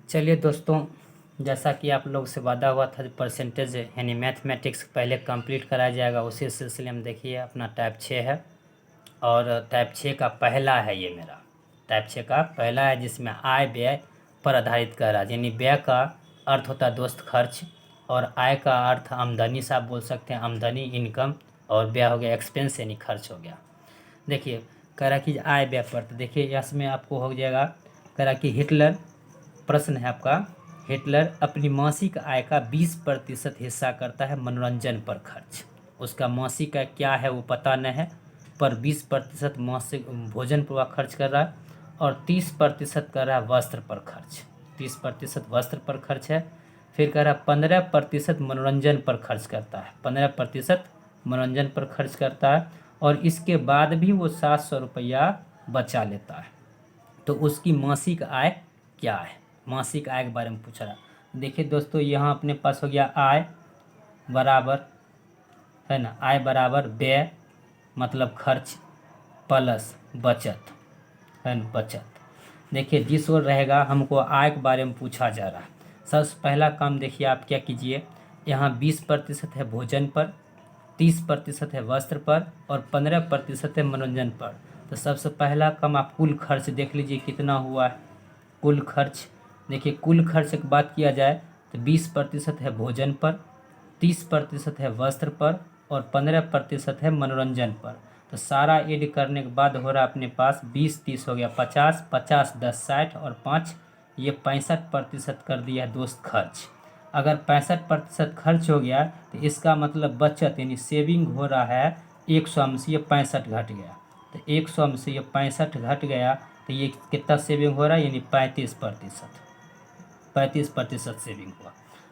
चलिए दोस्तों, जैसा कि आप लोग से वादा हुआ था परसेंटेज यानी मैथमेटिक्स पहले कंप्लीट कराया जाएगा, उसी सिलसिले में देखिए अपना टाइप 6 है और टाइप 6 का पहला है ये मेरा टाइप 6 का पहला है, जिसमें आय व्यय पर आधारित कर रहा है। यानी व्यय का अर्थ होता है दोस्त खर्च, और आय का अर्थ आमदनी से आप बोल सकते हैं, आमदनी इनकम, और व्यय हो गया एक्सपेंस यानी खर्च हो गया। देखिए कह रहा कि आय व्यय पर, तो देखिए इसमें आपको हो जाएगा, कह रहा कि हिटलर, प्रश्न है आपका, हिटलर अपनी मासिक आय का 20% हिस्सा करता है मनोरंजन पर खर्च। उसका मासिक आय क्या है वो पता नहीं है, पर 20% मासिक भोजन पर वह खर्च कर रहा है, और 30% कर रहा है वस्त्र पर खर्च। 30% वस्त्र पर खर्च है। फिर कह रहा है 15% मनोरंजन पर खर्च करता है, 15% मनोरंजन पर खर्च करता है, और इसके बाद भी वो 700 रुपया बचा लेता है। तो उसकी मासिक आय क्या है, मासिक आय के बारे में पूछ रहा। देखिए दोस्तों, यहाँ अपने पास हो गया आय बराबर, है ना, आय बराबर व्यय मतलब खर्च प्लस बचत, है ना, बचत। देखिए जिस ओर रहेगा, हमको आय के बारे में पूछा जा रहा है। सबसे पहला काम देखिए आप क्या कीजिए, यहाँ 20% है भोजन पर, 30% है वस्त्र पर, और 15% है मनोरंजन पर। तो सबसे पहला काम आप कुल खर्च देख लीजिए कितना हुआ है। कुल खर्च देखिए, कुल खर्च की बात किया जाए तो 20% है भोजन पर, 30% है वस्त्र पर, और 15% है मनोरंजन पर। तो सारा ऐड करने के बाद हो रहा है अपने पास 20 30 हो गया 50, 50 10 60, और 5 ये 65% कर दिया है दोस्त खर्च। अगर 65% खर्च हो गया तो इसका मतलब बचत यानी सेविंग हो रहा है 100 में से ये 65 घट गया। तो 100 में से ये 65 घट गया, तो ये कितना सेविंग हो रहा है, यानी 35%। 35% सेविंग हुआ।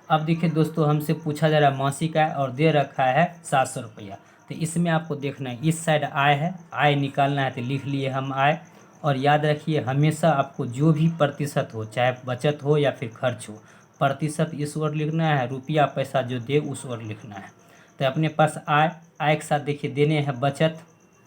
अब देखिए दोस्तों, हमसे पूछा जा रहा है मासिक आय और दे रखा है 700 रुपया। तो इसमें आपको देखना है, इस साइड आय है, आय निकालना है, तो लिख लिए हम आय। और याद रखिए हमेशा आपको जो भी प्रतिशत हो, चाहे बचत हो या फिर खर्च हो, प्रतिशत इस ओर लिखना है, रुपया पैसा जो दे उस ओर लिखना है। तो अपने पास आय, आय के साथ देखिए देने हैं बचत,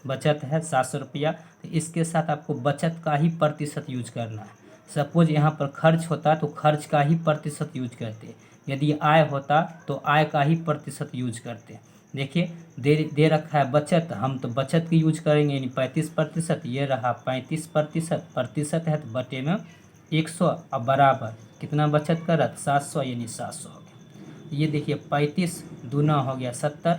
बचत है 700 रुपया। तो इसके साथ आपको बचत का ही प्रतिशत यूज करना है। सपोज यहाँ पर खर्च होता तो खर्च का ही प्रतिशत यूज करते, यदि आय होता तो आय का ही प्रतिशत यूज करते। देखिए दे रखा है बचत, हम तो बचत की यूज करेंगे, यानी 35%, ये रहा 35%, प्रतिशत है तो बटे में 100, अब बराबर कितना बचत कर रहा 700, यानी 700 हो गया। ये देखिए 35 दूना हो गया 70,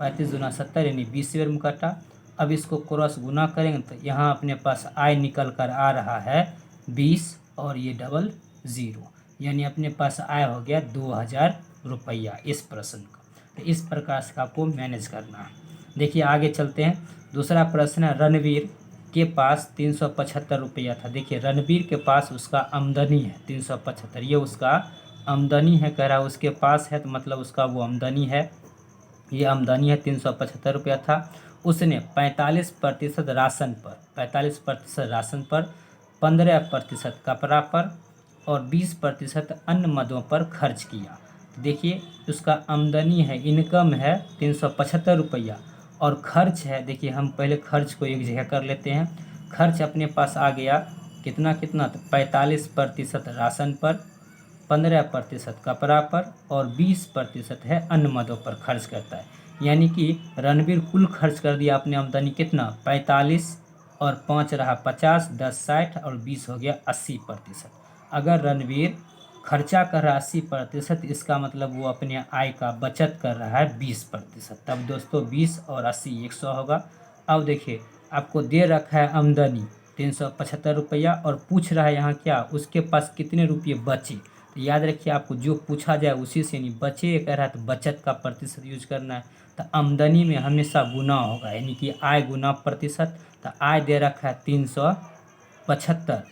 35 दूना 70 यानी 20 में कटा। अब इसको क्रॉस गुना करेंगे तो यहाँ अपने पास आय निकल कर आ रहा है 20 और ये डबल ज़ीरो, यानी अपने पास आय हो गया 2000 रुपया इस प्रश्न का। तो इस प्रकार से आपको मैनेज करना है। देखिए आगे चलते हैं। दूसरा प्रश्न है, रणवीर के पास 375 रुपया था। देखिए रणवीर के पास उसका आमदनी है 375, ये उसका आमदनी है, कह रहा है उसके पास है, तो मतलब उसका वो आमदनी है, ये आमदनी है 375 रुपया था। उसने 45% राशन पर, 45% राशन पर, 15% कपड़ा पर, और 20% अन्य मदों पर खर्च किया। तो देखिए उसका आमदनी है, इनकम है 375 रुपया, और खर्च है, देखिए हम पहले खर्च को एक जगह कर लेते हैं। खर्च अपने पास आ गया कितना कितना, तो 45% राशन पर, 15% कपड़ा पर, और 20% है अन्य मदों पर खर्च करता है। यानी कि रणवीर कुल खर्च कर दिया अपने आमदनी कितना 45, और 5 रहा 50, 10 60, और 20 हो गया 80%। अगर रणवीर खर्चा कर रहा है 80%, इसका मतलब वो अपने आय का बचत कर रहा है 20%। तब दोस्तों 20 और 80 100 होगा। अब देखिए आपको दे रखा है आमदनी 375 रुपया, और पूछ रहा है यहाँ क्या, उसके पास कितने रुपये बचे। तो याद रखिए आपको जो पूछा जाए उसी से, नहीं बचे कह रहा है तो बचत का प्रतिशत यूज करना है। तो आमदनी में हमेशा गुना होगा, यानी कि आय गुना प्रतिशत। तो आय दे रखा है 375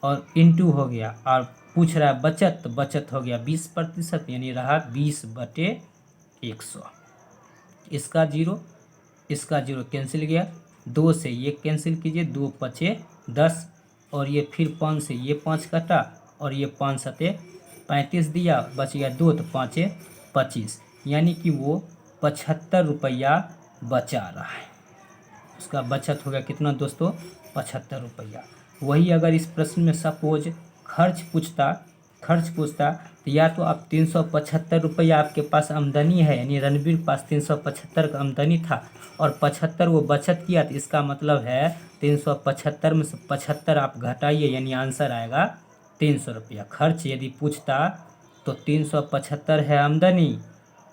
और इंटू हो गया, और पूछ रहा है बचत, तो बचत हो गया 20%, यानी रहा 20/100। इसका जीरो, इसका जीरो कैंसिल गया, 2 से ये कैंसिल कीजिए, 2 पचे 10, और ये फिर 5 से ये 5 कटा, और ये 5 सते 35 दिया, बच गया 2, तो 5 25, यानी कि वो 75 रुपया बचा रहा है। उसका बचत हो गया कितना दोस्तों 75 रुपया। वही अगर इस प्रश्न में सपोज खर्च पूछता खर्च पूछता तो या तो आप 375 रुपया आपके पास आमदनी है, यानी रणबीर के पास 375 का आमदनी था और 75 वो बचत किया, तो इसका मतलब है 375 में से 75 आप घटाइए, यानी आंसर आएगा 300 रुपया। खर्च यदि पूछता तो 375 है आमदनी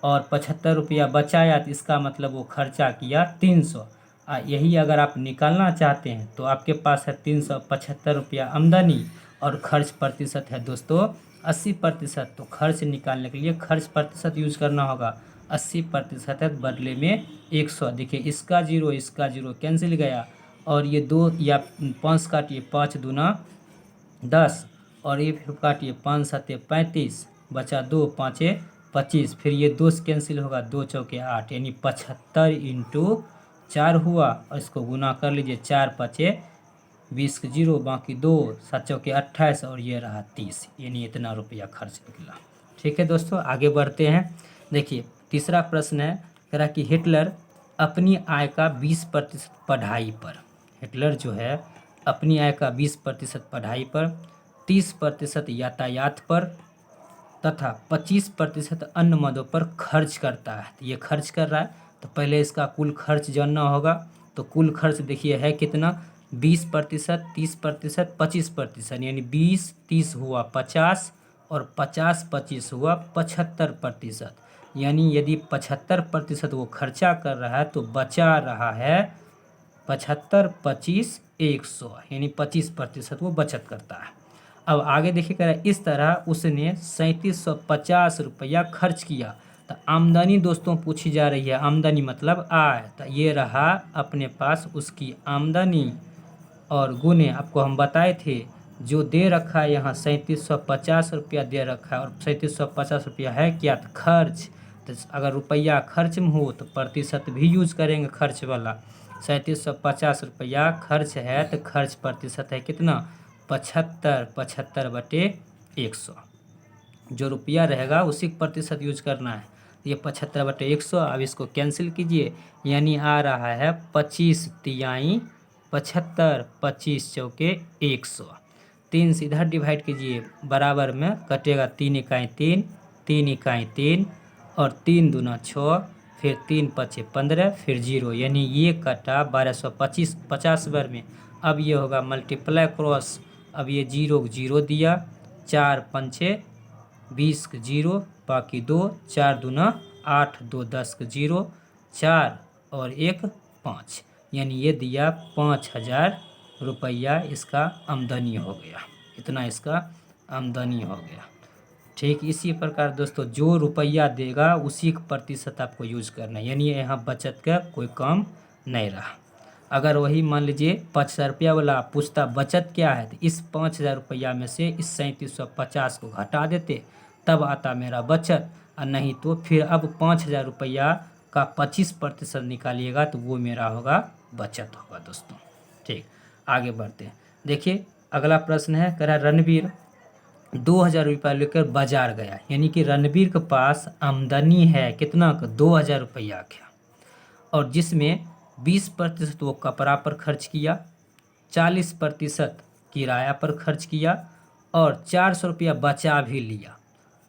और 75 रुपया बचाया, तो इसका मतलब वो खर्चा किया 300। यही अगर आप निकालना चाहते हैं तो आपके पास है 375 रुपया आमदनी और खर्च प्रतिशत है दोस्तों 80%। तो खर्च निकालने के लिए खर्च प्रतिशत यूज करना होगा। 80% है, बदले में 100। देखिए इसका जीरो कैंसिल गया और ये 2 या 5 काटिए, 5 दूना 10 और ये फिर काटिए 5 सत्ते 35, बचा 2 पाँचे 25, फिर ये 2 से कैंसिल होगा, 2 चौके 8, यानी 75 इंटू 4 हुआ और इसको गुना कर लीजिए, 4 पचे 20 के जीरो, बाकी 2 7 चौके 28 और ये रहा 30, यानी इतना रुपया खर्च निकला। ठीक है दोस्तों, आगे बढ़ते हैं। देखिए तीसरा प्रश्न है, कह रहा कि हिटलर अपनी आय का 20% पढ़ाई पर, हिटलर जो है अपनी आय का 20% पढ़ाई पर, 30% यातायात पर तथा 25% अन्य मदों पर खर्च करता है। तो ये खर्च कर रहा है तो पहले इसका कुल खर्च जानना होगा। तो कुल खर्च देखिए है कितना, 20%, 30%, 25%, यानी 20 30 हुआ 50 और 50 25 हुआ 75%। यानी यदि 75% वो खर्चा कर रहा है तो बचा रहा है 75 25 100, यानी 25% वो बचत करता है। अब आगे देखिए कह रहा है इस तरह उसने 3750 रुपया खर्च किया। तो आमदनी दोस्तों पूछी जा रही है, आमदनी मतलब आय। तो ये रहा अपने पास उसकी आमदनी और गुने आपको हम बताए थे जो दे रखा है यहाँ 3750 रुपया दे रखा है और 3750 रुपया है क्या, तो खर्च। तो अगर रुपया खर्च में हो तो प्रतिशत भी यूज करेंगे खर्च वाला। 3750 रुपया खर्च है तो खर्च प्रतिशत है कितना, 75, 75 बटे 100। जो रुपया रहेगा उसी प्रतिशत यूज करना है। ये 75 बटे 100, अब इसको कैंसिल कीजिए, यानी आ रहा है 25 तिहाई 75, 25 चौके 100। 3 से इधर डिवाइड कीजिए, बराबर में कटेगा 3 इकाई 3, 3 इकाई 3 और 3 दूना 6, फिर 3 पचे 15, फिर 0, यानी ये कटा 1225 50 बार में। अब ये होगा मल्टीप्लाई क्रॉस, अब ये 0 0 दिया, 4 पंचे 20 के 0, बाकी 2, 4 दूना 8, 2 10 के 0, 4 और 1 5, यानी ये दिया 5000 रुपया इसका आमदनी हो गया। इतना इसका आमदनी हो गया। ठीक इसी प्रकार दोस्तों जो रुपया देगा उसी का प्रतिशत आपको यूज करना है, यानी यहाँ बचत का कोई काम नहीं रहा। अगर वही मान लीजिए 5000 रुपया वाला पूछता बचत क्या है, तो इस 5000 रुपया में से इस 3750 को घटा देते, तब आता मेरा बचत। और नहीं तो फिर अब 5000 रुपया का 25% निकालिएगा तो वो मेरा होगा बचत होगा दोस्तों। ठीक, आगे बढ़ते हैं। देखिए अगला प्रश्न है, कह रहा रणबीर 2000 रुपया लेकर बाजार गया, यानी कि रणबीर के पास आमदनी है कितना का, 2000 रुपया का, और जिसमें 20% वो कपड़ा पर खर्च किया, 40% किराया पर खर्च किया और 400 रुपया बचा भी लिया,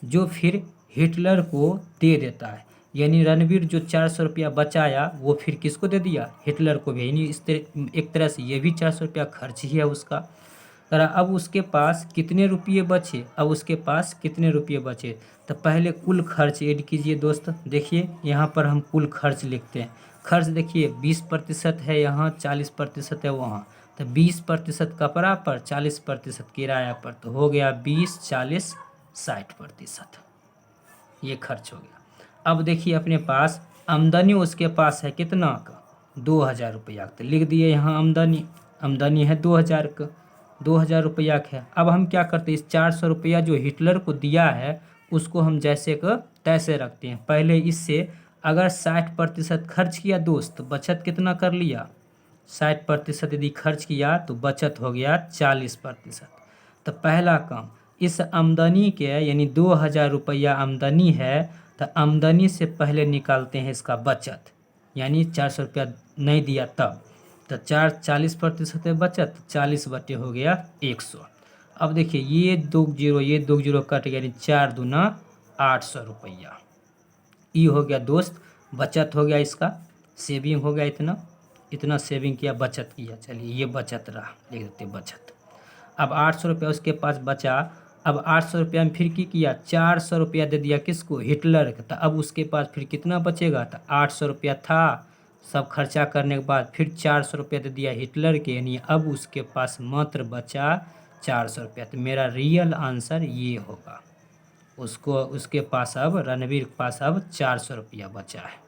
जो फिर हिटलर को दे देता है। यानी रणबीर जो 400 रुपया बचाया वो फिर किसको दे दिया, हिटलर को भी। यानी इस तरह एक तरह से ये भी 400 रुपया खर्च ही है उसका। तरह अब उसके पास कितने रुपये बचे, अब उसके पास कितने रुपये बचे, तो पहले कुल खर्च ऐड कीजिए दोस्त। देखिए यहाँ पर हम कुल खर्च लिखते हैं। खर्च देखिए 20% है यहाँ, 40% है वहाँ, तो 20% कपड़ा पर, 40% किराया पर, तो हो गया 20 40 60%, ये खर्च हो गया। अब देखिए अपने पास आमदनी उसके पास है कितना का, 2000 रुपया, तो लिख दिए यहाँ आमदनी है 2000 का, 2000 रुपया का है। अब हम क्या करते हैं, इस 400 रुपया जो हिटलर को दिया है उसको हम जैसे का तैसे रखते हैं। पहले इससे अगर 60% खर्च किया दोस्त, बचत कितना कर लिया, 60% यदि खर्च किया तो बचत हो गया 40%। तो पहला काम इस आमदनी के, यानी 2000 रुपया आमदनी है, तो आमदनी से पहले निकालते हैं इसका बचत, यानी 400 रुपया नहीं दिया तब, तो 40% है बचत, 40 बटे हो गया 100। अब देखिए ये 2 जीरो कट गया, यानी 4 दूना 800 रुपया। ये हो गया दोस्त, बचत हो गया, इसका सेविंग हो गया, इतना इतना सेविंग किया, बचत किया। चलिए ये बचत रहा, लिख देते बचत। अब 800 रुपया उसके पास बचा। अब 800 रुपया में फिर की किया, 400 रुपया दे दिया किसको, हिटलर को। तो अब उसके पास फिर कितना बचेगा, तो 800 रुपया था, सब खर्चा करने के बाद फिर 400 रुपया दे दिया हिटलर के, यानी अब उसके पास मात्र बचा 400 रुपया। तो मेरा रियल आंसर ये होगा, उसको उसके पास अब रणवीर के पास अब 400 रुपया बचा है।